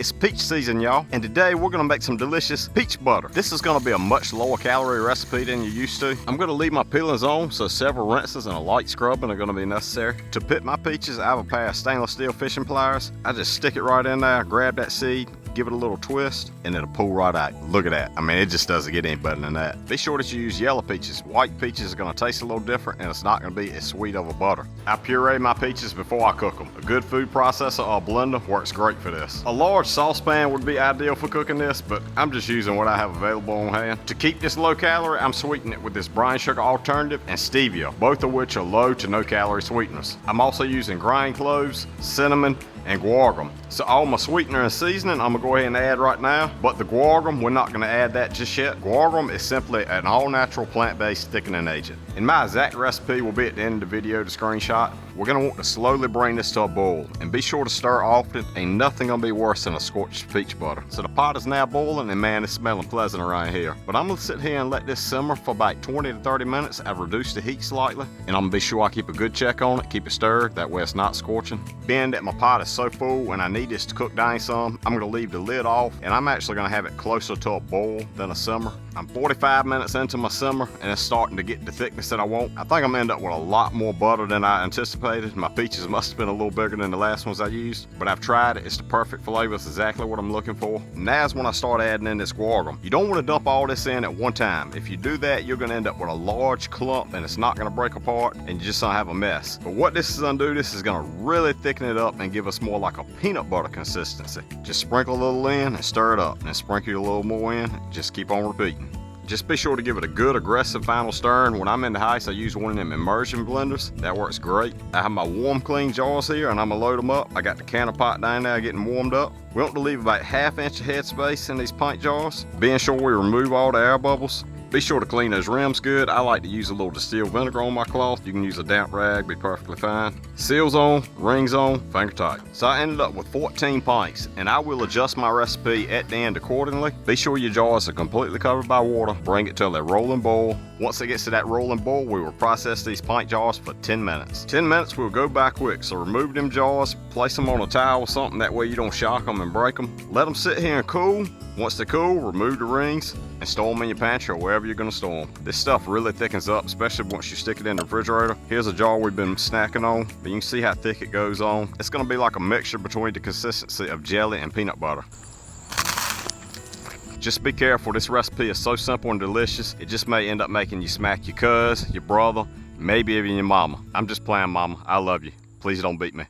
It's peach season, y'all, and today we're gonna make some delicious peach butter. This is gonna be a much lower calorie recipe than you're used to. I'm gonna leave my peelings on, so several rinses and a light scrubbing are gonna be necessary. To pit my peaches, I have a pair of stainless steel fishing pliers. I just stick it right in there, grab that seed, give it a little twist, and it'll pull right out. Look at that. I mean, it just doesn't get any better than that. Be sure that you use yellow peaches. White peaches are gonna taste a little different, and it's not gonna be as sweet of a butter. I puree my peaches before I cook them. A good food processor or blender works great for this. A large saucepan would be ideal for cooking this, but I'm just using what I have available on hand. To keep this low calorie, I'm sweetening it with this brine sugar alternative and stevia, both of which are low to no calorie sweeteners. I'm also using grind cloves, cinnamon, and guar. So all my sweetener and seasoning I'm gonna go ahead and add right now, but the guar, we're not gonna add that just yet. Guar is simply an all-natural plant-based thickening agent. And my exact recipe will be at the end of the video to screenshot. We're gonna want to slowly bring this to a boil, and be sure to stir often. Ain't nothing gonna be worse than a scorched peach butter. So the pot is now boiling, and man, it's smelling pleasant around here. But I'm gonna sit here and let this simmer for about 20 to 30 minutes. I've reduced the heat slightly, and I'm gonna be sure I keep a good check on it, keep it stirred, that way it's not scorching. Being that my pot is so full and I need this to cook down some, I'm gonna leave the lid off, and I'm actually gonna have it closer to a boil than a simmer. I'm 45 minutes into my simmer, and it's starting to get the thickness that I want. I think I'm gonna end up with a lot more butter than I anticipated. My peaches must have been a little bigger than the last ones I used, but I've tried it. It's the perfect flavor. It's exactly what I'm looking for. Now's when I start adding in this guar. You don't want to dump all this in at one time. If you do that, you're gonna end up with a large clump, and it's not gonna break apart, and you're just gonna have a mess. But what this is gonna do, this is gonna really thicken it up and give us more like a peanut butter consistency. Just sprinkle a little in and stir it up, and then sprinkle a little more in. Just keep on repeating. Just be sure to give it a good aggressive final stirring. When I'm in the house, I use one of them immersion blenders. That works great. I have my warm clean jars here, and I'm gonna load them up. I got the canner pot down there getting warmed up. We want to leave about ½ inch of headspace in these pint jars, being sure we remove all the air bubbles. Be sure to clean those rims good. I like to use a little distilled vinegar on my cloth. You can use a damp rag, be perfectly fine. Seals on, rings on, finger tight. So I ended up with 14 pints, and I will adjust my recipe at the end accordingly. Be sure your jars are completely covered by water. Bring it till they roll and boil. Once it gets to that rolling boil, we will process these pint jars for 10 minutes. 10 minutes will go by quick, so remove them jars, place them on a towel or something, that way you don't shock them and break them. Let them sit here and cool. Once they cool, remove the rings and store them in your pantry or wherever you're gonna store them. This stuff really thickens up, especially once you stick it in the refrigerator. Here's a jar we've been snacking on, but you can see how thick it goes on. It's gonna be like a mixture between the consistency of jelly and peanut butter. Just be careful, this recipe is so simple and delicious, it just may end up making you smack your cuz, your brother, maybe even your mama. I'm just playing, mama. I love you. Please don't beat me.